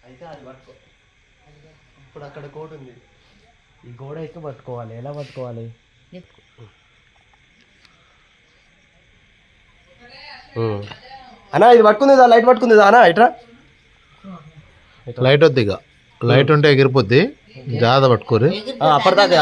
అయితే అది పట్టుకో. ఇప్పుడు అక్కడ కోడ్ ఉంది, ఈ గోడ ఎక్కి పట్టుకోవాలి. ఎలా పట్టుకోవాలి? అన్నా ఇది పట్టుకుంది, లైట్ పట్టుకుంది అన్నా. ఇట్రా లైట్ వద్దు, ఇక లైట్ ఉంటే ఎగిరిపోద్ది. జాగ్రత్త పట్టుకోరు. అప్పటిదాకా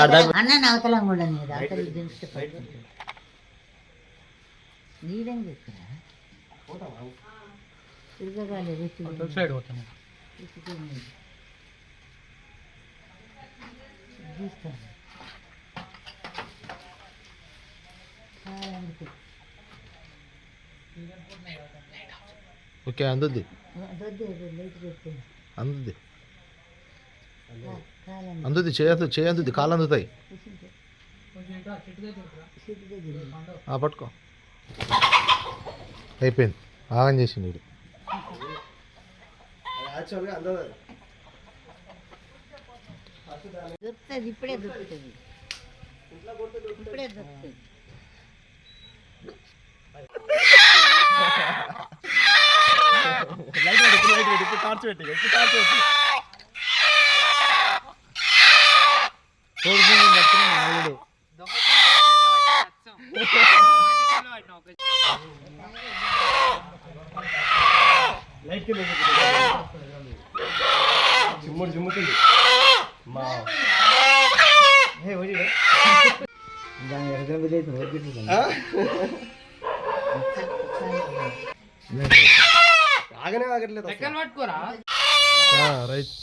ఓకే, అందుద్ది అందుద్ది అందుద్ది, చేయి అందుద్ది, కాళ్ళు అందుతాయి. పట్టుకో. అయిపోయింది, ఆగం చేసి నీడు. ఇప్పుడే దొరుకుతుంది. టార్చ్ పెట్టి లైట్ చిమ్ముతుంది. ఆగనే ఆగట్లేదు. రైట్.